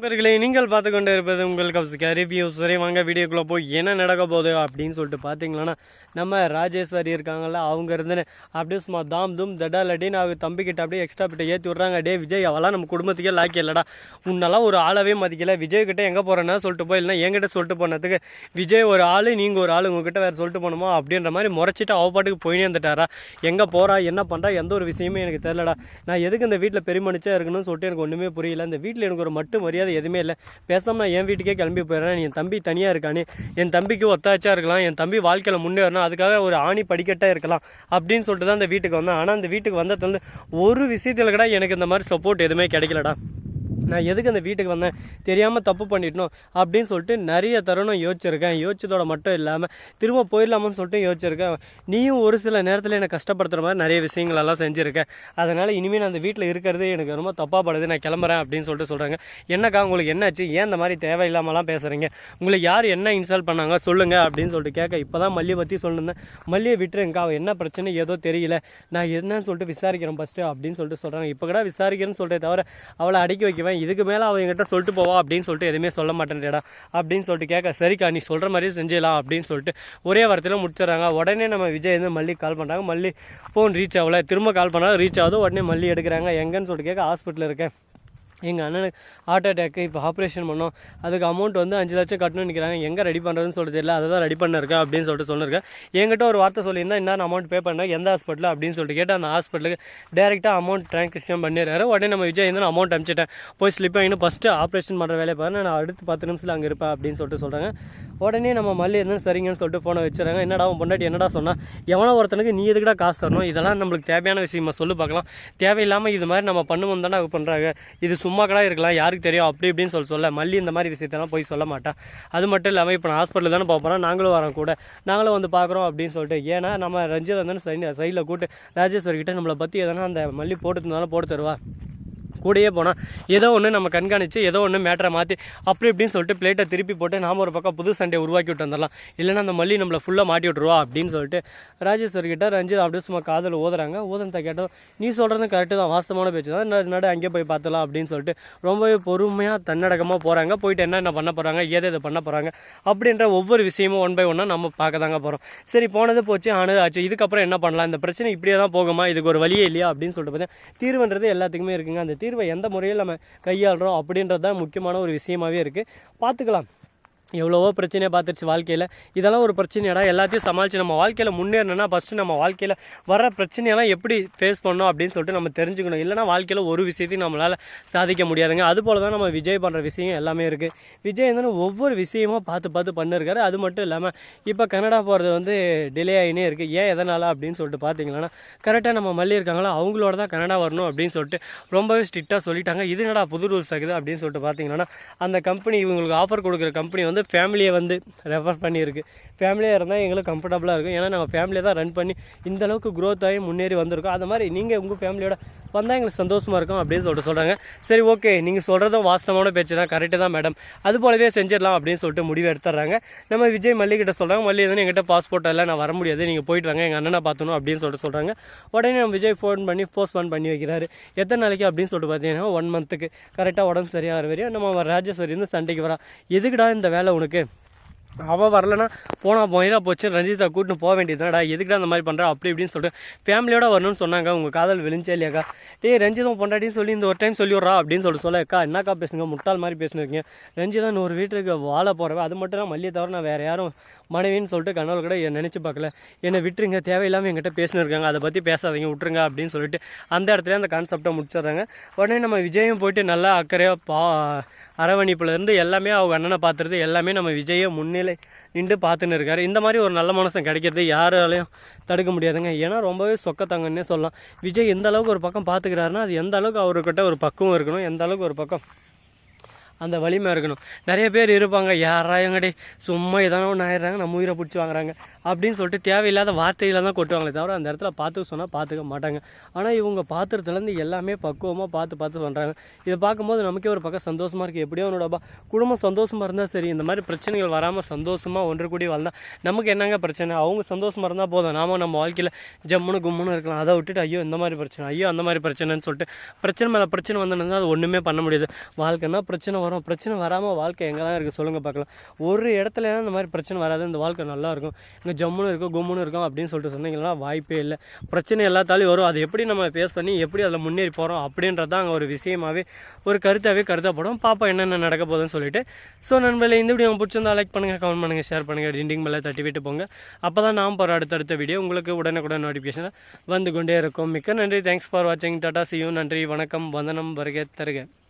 நண்பர்களே, நீங்கள் பார்த்து கொண்டு இருப்பது உங்கள் கௌசிகா ரிவ்யூஸ். சரி, வாங்க வீடியோக்குள்ளே போய் என்ன நடக்க போகுது அப்படின்னு சொல்லிட்டு பார்த்தீங்களன்னா, நம்ம ராஜேஸ்வரி இருக்காங்கல்ல, அவங்க இருந்துன்னு அப்படியே சும்மா தாம் தூம் தடாலடின்னு அவங்க தம்பிக்கிட்ட அப்படியே எக்ஸ்ட்ரா பிட்ட ஏற்றி விட்றாங்க. டே விஜய், அவெல்லாம் நம்ம குடும்பத்துக்கே லாக்கி இல்லடா, உன்னெல்லாம் ஒரு ஆளவே மதிக்கல. விஜய்கிட்ட எங்கே போகிறேன்னா சொல்லிட்டு போய், இல்லைன்னா என்கிட்ட சொல்லிட்டு போனதுக்கு விஜய் ஒரு ஆள், நீங்கள் ஒரு ஆள், உங்ககிட்ட வேறு சொல்லிட்டு போகணுமா அப்படின்ற மாதிரி முறைச்சிட்டு அவ பாட்டுக்கு போயினே வந்துட்டாரா. எங்கே போகிறா, என்ன பண்ணுறா, எந்த ஒரு விஷயமே எனக்கு தெரியலடா. நான் எதுக்கு இந்த வீட்டில் பெருமனுச்சா இருக்கணும்னு சொல்லிட்டு எனக்கு ஒன்றுமே புரியல. இந்த வீட்டில் எனக்கு ஒரு மட்டு மரியாதை எதுவுமே இல்லை. பேசாமல் நான் என் வீட்டுக்கே கிளம்பி போயிடுறேன். என் தம்பி தனியாக இருக்கானே, என் தம்பிக்கு ஒத்தாச்சா இருக்கலாம், என் தம்பி வாழ்க்கையில் முன்னேறணும், அதுக்காக ஒரு ஆணி படிக்கட்டாக இருக்கலாம் அப்படின்னு சொல்லிட்டு தான் இந்த வீட்டுக்கு வந்தேன். ஆனால் அந்த வீட்டுக்கு வந்ததுலேருந்து ஒரு விஷயத்தில் கூட எனக்கு இந்த மாதிரி சப்போர்ட் எதுவுமே கிடைக்கலடா. நான் எதுக்கு அந்த வீட்டுக்கு வந்தேன், தெரியாமல் தப்பு பண்ணிட்டணும் அப்படின்னு சொல்லிட்டு நிறைய தருணம் யோசிச்சிருக்கேன். யோசிச்சதோட மட்டும் இல்லாமல் திரும்ப போயிடலாமான்னு சொல்லிட்டு யோசிச்சிருக்கேன். நீயும் ஒரு சில நேரத்தில் என்னை கஷ்டப்படுத்துகிற மாதிரி நிறைய விஷயங்களெல்லாம் செஞ்சுருக்கேன். அதனால் இனிமேல் நான் அந்த வீட்டில் இருக்கிறது எனக்கு ரொம்ப தப்பாக படுது, நான் கிளம்புறேன் அப்படின்னு சொல்லிட்டு சொல்கிறாங்க. என்னக்கா உங்களுக்கு என்னாச்சு, ஏன் இந்த மாதிரி தேவையில்லாமலாம் பேசுகிறீங்க, உங்களுக்கு யார் என்ன இன்ஸ்டால் பண்ணாங்க சொல்லுங்கள் அப்படின்னு சொல்லிட்டு கேட்க, இப்போ தான் மல்லியை பற்றி சொல்லியிருந்தேன். மல்லியை விட்டுருங்கக்கா, அவள் என்ன பிரச்சனை ஏதோ தெரியல, நான் என்னன்னு சொல்லிட்டு விசாரிக்கிறேன் ஃபஸ்ட்டு அப்படின்னு சொல்லிட்டு சொல்கிறாங்க. இப்போ கூட விசாரிக்கிறேன்னு சொல்லிட்டு தவிர அவளை அடக்கி வைக்குவேன், இதுக்கு மேலே அவள் என்கிட்ட சொல்லிட்டு போவா அப்படின்னு சொல்லிட்டு எதுவுமே சொல்ல மாட்டேன்டா அப்படின்னு சொல்லிட்டு கேட்க, சரிக்கா நீ சொல்கிற மாதிரியே செஞ்சிடலாம் அப்படின்னு சொல்லிட்டு ஒரே வாரத்தில் முடிச்சிடறாங்க. உடனே நம்ம விஜய் வந்து மல்லி கால் பண்ணுறாங்க. மல்லி ஃபோன் ரீச் ஆகல, திரும்ப கால் பண்ணாங்க, ரீச் ஆகுது. உடனே மல்லி எடுக்கிறாங்க. எங்கன்னு சொல்லிட்டு கேட்க, ஹாஸ்பிட்டலில் இருக்கேன், எங்கள் அண்ணனுக்கு ஹார்ட் அட்டாக்கு, இப்போ ஆப்ரேஷன் பண்ணோம், அதுக்கு அமௌண்ட் வந்து 5 லட்சம் கட்டணும்னு நிற்கிறாங்க, எங்கே ரெடி பண்ணுறதுன்னு சொல்லிட்டு தெரியல, அதை தான் ரெடி பண்ணிருக்கேன் அப்படின்னு சொல்லிட்டு சொல்லியிருக்கேன். என்கிட்ட ஒரு வார்த்தை சொல்லியிருந்தா என்ன அமௌண்ட் பே பண்ணேன், எந்த ஹாஸ்பிட்டல் அப்படின்னு சொல்லிட்டு கேட்டு அந்த ஹாஸ்பிட்டலுக்கு டேரெக்டாக அமௌண்ட் ட்ரான்சாக்ஷன் பண்ணிடுறாரு. உடனே நம்ம விஜய் வந்து அமௌண்ட் அனுப்பிச்சிட்டேன், போய் ஸ்லிப் வாங்கிட்டு ஃபஸ்ட்டு ஆப்ரேஷன் பண்ணுற வேலையை பாருங்க, நான் அடுத்து 10 நிமிஷத்தில் அங்கே இருப்பேன் அப்படின்னு சொல்லிட்டு சொல்கிறாங்க. உடனே நம்ம மல்லி இருந்தாலும் சரிங்கன்னு சொல்லிட்டு ஃபோனை வச்சுறாங்க. என்னடா உன் பொண்டாட்டி என்னடா சொன்னால், எவனோ ஒருத்தனுக்கு நீ எதுக்குடா காசு தரணும், இதெல்லாம் நம்மளுக்கு தேவையான விஷயமா சொல்லு பார்க்கலாம், தேவையில்லாமல் இது மாதிரி நம்ம பண்ணுவோம் தானே பண்ணுறாங்க, இது சும்மா கடை இருக்கலாம், யாருக்கு தெரியும் அப்படி இப்படின்னு சொல்ல மல்லி இந்த மாதிரி விஷயத்தெல்லாம் போய் சொல்ல மாட்டேன். அது மட்டும் இல்லாமல் இப்போ நான் ஹாஸ்பிட்டல் தானே பார்ப்போம், நாங்களும் வரோம் கூட, நாங்களும் வந்து பார்க்குறோம் அப்படின்னு சொல்லிட்டு. ஏன்னா நம்ம ரஞ்சித் வந்து சைடில் கூட்டு ராஜேஸ்வரி கிட்ட நம்மளை பற்றி எதனா அந்த மல்லி போட்டு இருந்தாலும் போட்டு தருவா, கூடயே போனால் ஏதோ ஒன்று நம்ம கண்காணித்து ஏதோ ஒன்று மேட்டரை மாற்றி அப்படி இப்படின்னு சொல்லிட்டு பிளேட்டை திருப்பி போட்டு நாம் ஒரு பக்கம் புது சண்டையை உருவாக்கி விட்டு வந்துடலாம், இல்லைன்னா அந்த மல்லி நம்மளை ஃபுல்லாக மாட்டி விட்ருவா அப்படின்னு சொல்லிட்டு ராஜேஸ்வரி கிட்ட ரஞ்சித் அப்படியே சும்மா காதில் ஓதுறாங்க. ஓதுனத்தை கேட்டோம், நீ சொல்கிறது கரெக்டு தான், வாஸ்தவமான பேச்சு தான், நடு அங்கே போய் பார்த்துலாம் அப்படின்னு சொல்லிட்டு ரொம்பவே பொறுமையாக தன்னடக்கமாக போகிறாங்க. போயிட்டு என்ன பண்ண போகிறாங்க, எதை பண்ண போகிறாங்க அப்படின்ற ஒவ்வொரு விஷயமும் ஒன் பை ஒன்னாக நம்ம பார்க்க தாங்க போகிறோம். சரி, போனது போச்சு, ஆனது ஆச்சு, இதுக்கப்புறம் என்ன பண்ணலாம், இந்த பிரச்சனை இப்படியே தான் போகுமா, இதுக்கு ஒரு வழியே இல்லையா அப்படின்னு சொல்லிட்டு பார்த்தா தீர்வுன்றது எல்லாத்துக்குமே இருக்குங்க. அந்த தீர்வை எந்த முறையில் நம்ம கையாளுறோம் அப்படின்றது தான் முக்கியமான ஒரு விஷயமாகவே இருக்குது. பார்த்துக்கலாம். எவ்வளவோ பிரச்சனையை பார்த்துருச்சு வாழ்க்கையில், இதெல்லாம் ஒரு பிரச்சனையடா, எல்லாத்தையும் சமாளித்து நம்ம வாழ்க்கையில் முன்னேறணும்னா ஃபஸ்ட்டு நம்ம வாழ்க்கையில் வர பிரச்சனையெல்லாம் எப்படி ஃபேஸ் பண்ணணும் அப்படின்னு சொல்லிட்டு நம்ம தெரிஞ்சுக்கணும். இல்லைனா வாழ்க்கையில் ஒரு விஷயத்தையும் நம்மளால் சாதிக்க முடியாதுங்க. அதுபோல் தான் நம்ம விஜய் பண்ணுற விஷயம் எல்லாமே இருக்குது. விஜய் வந்து ஒவ்வொரு விஷயமும் பார்த்து பண்ணிருக்காரு. அது மட்டும் இல்லாமல் இப்போ கனடா போகிறது வந்து டிலே ஆகினே இருக்குது. ஏன் எதனால் அப்படின்னு சொல்லிட்டு பார்த்தீங்கன்னா, கரெக்டாக நம்ம மல்லி இருக்காங்களா, அவங்களோட தான் கனடா வரணும் அப்படின்னு சொல்லிட்டு ரொம்பவே ஸ்ட்ரிக்டாக சொல்லிட்டாங்க. இது என்னடா புது ரூல்ஸ் ஆகுது அப்படின்னு சொல்லிட்டு பார்த்தீங்கன்னா, அந்த கம்பெனி இவங்களுக்கு ஆஃபர் கொடுக்குற கம்பெனி வந்து ஃபேமிலியை வந்து ரெஃபர் பண்ணியிருக்கு. ஃபேமிலியாக இருந்தால் எங்களுக்கு கம்ஃபர்டபுளாக இருக்கும். ஏன்னா நம்ம ஃபேமிலியை தான் ரன் பண்ணி இந்த அளவுக்கு க்ரோத் ஆகி முன்னேறி வந்திருக்கோம். அது மாதிரி நீங்கள் உங்கள் ஃபேமிலியோட வந்தால் எங்களுக்கு சந்தோஷமாக இருக்கும் அப்படின்னு சொல்லிட்டு சொல்கிறாங்க. சரி, ஓகே, நீங்கள் சொல்கிறதும் வாஸ்தவமான பேச்சு தான், கரெக்டு தான் மேடம், அது போலவே செஞ்சிடலாம் அப்படின்னு சொல்லிட்டு முடிவு எடுத்துடுறாங்க. நம்ம விஜய் மல்லிகிட்ட சொல்கிறாங்க. மல்லி எதுவும் எங்கிட்ட பாஸ்போர்ட் இல்லை, நான் வர முடியாது, நீங்கள் போயிட்டு வாங்க, எங்கள் அண்ணனை பார்த்துணும் அப்படின்னு சொல்லிட்டு சொல்கிறாங்க. உடனே நம்ம விஜய் ஃபோன் பண்ணி போஸ்ட்போன் பண்ணி வைக்கிறாரு. எத்தனை நாளைக்கு அப்படின்னு சொல்லிட்டு பார்த்தீங்கன்னா 1 மந்த்துக்கு கரெக்டாக உடம்பு சரியாக வரையும் நம்ம ராஜேஸ்வரி வந்து சண்டைக்கு வரா. எதுக்குடா இந்த வேலை உனக்கு, அவள் வரலன்னா போனால் போச்சு, ரஞ்சிதா கூட்டின்னு போக வேண்டியதுதான்டா, எதுக்குடா அந்த மாதிரி பண்ணுறா அப்படி இப்படின்னு சொல்லிட்டு ஃபேமிலியோட வரணும்னு சொன்னாங்க. உங்கள் காதல் விழிஞ்சே இல்லையாக்கா, ரஞ்சிதம் பொண்டாட்டின்னு சொல்லி இந்த ஒரு டைம் சொல்லி விட்றா அப்படின்னு சொல்லிட்டு அக்கா என்னக்கா பேசுங்க, முட்டாள் மாதிரி பேசினிருக்கீங்க, ரஞ்சிதா ஒரு வீட்டுக்கு வாழ போகிறவ, அது மட்டும் தான் மல்லியை தவிர நான் வேறு யாரும் மனைவின்னு சொல்லிட்டு கனவு கூட நினச்சி பார்க்கல, என்னை விட்டுருங்க, தேவையில்லாமல் என்கிட்ட பேசினிருக்காங்க, அதை பற்றி பேசாதீங்க, விட்டுருங்க அப்படின்னு சொல்லிட்டு அந்த இடத்துல அந்த கான்செப்டை முடிச்சிடுறாங்க. உடனே நம்ம விஜயும் போயிட்டு நல்லா அக்கறையாக அரவணைப்புலேருந்து எல்லாமே அவங்க அண்ணனை பார்த்துறது எல்லாமே நம்ம விஜயை முன்னிலை நின்று பார்த்துன்னு இருக்காரு. இந்த மாதிரி ஒரு நல்ல மனசன் கிடைக்கிறது யாராலையும் தடுக்க முடியாதுங்க. ஏன்னா ரொம்பவே சொக்கத்தாங்கன்னே சொல்லலாம். விஜய் எந்த அளவுக்கு ஒரு பக்கம் பார்த்துக்கிறாருன்னா அது எந்த அளவுக்கு அவர்கிட்ட ஒரு பக்குவம் இருக்கணும், எந்த அளவுக்கு ஒரு பக்கம் அந்த வலிமை இருக்கணும். நிறைய பேர் இருப்பாங்க, யாராயங்கடி சும்மா எதனா ஒன்று ஆயிடுறாங்க, நம்ம உயிரை பிடிச்சி வாங்குறாங்க அப்படின்னு சொல்லிட்டு தேவையில்லாத வார்த்தையில தான் கொட்டுவாங்களே தவிர அந்த இடத்துல பார்த்துக்க சொன்னால் பார்த்துக்க மாட்டாங்க. ஆனால் இவங்க பாத்திரத்துலேருந்து எல்லாமே பக்குவமாக பார்த்து பண்ணுறாங்க. இதை பார்க்கும்போது நமக்கே ஒரு பக்கம் சந்தோஷமாக இருக்குது. எப்படியோ அவனோட குடும்பம் சந்தோஷமாக இருந்தால் சரி, இந்த மாதிரி பிரச்சனைகள் வராமல் சந்தோஷமாக ஒன்று கூடி வாழ்ந்தால் நமக்கு என்னங்க பிரச்சனை, அவங்க சந்தோஷமாக இருந்தால் போதும், நாம நம்ம வாழ்க்கையில் ஜம்முன்னு கும்முன்னு இருக்கலாம். அதை விட்டுட்டு ஐயோ இந்த மாதிரி பிரச்சனை, ஐயோ அந்த மாதிரி பிரச்சனைன்னு சொல்லிட்டு பிரச்சனை மேலே பிரச்சனை வந்தோன்னா அது ஒன்றுமே பண்ண முடியாது. வாழ்க்கைன்னா பிரச்சனை வரும். பிரச்சனை வராமல் வாழ்க்கை எங்கே தான் இருக்குது சொல்லுங்கள் பார்க்கலாம். ஒரு இடத்துல இந்த மாதிரி பிரச்சனை வராது, இந்த வாழ்க்கை நல்லாயிருக்கும், இங்கே ஜம்முன்னு இருக்கும் கும்முன்னு இருக்கும் அப்படின்னு சொல்லிட்டு சொன்னீங்கன்னா வாய்ப்பே இல்லை. பிரச்சனை எல்லாத்தாலையும் வரும். அது எப்படி நம்ம ஃபேஸ் பண்ணி எப்படி அதில் முன்னேறி போகிறோம் அப்படின்றது தான் அங்கே ஒரு விஷயமாகவே ஒரு கருத்தப்படும். பாப்பா என்னென்ன நடக்க போகுதுன்னு சொல்லிட்டு. ஸோ நண்பர்களே, இந்த வீடியோ பிடிச்சிருந்தா லைக் பண்ணுங்கள், கமெண்ட் பண்ணுங்கள், ஷேர் பண்ணுங்கள், டிண்டிங் மேலே தட்டி விட்டு போங்க. அப்போ தான் நாம் போகிற அடுத்தடுத்த வீடியோ உங்களுக்கு உடனுக்குடன் நோட்டிஃபிகேஷன் வந்து கொண்டே இருக்கும். மிக்க நன்றி. தேங்க்ஸ் ஃபார் வாட்சிங். Tata, see you. நன்றி, வணக்கம், வந்தனம், வருக தருக.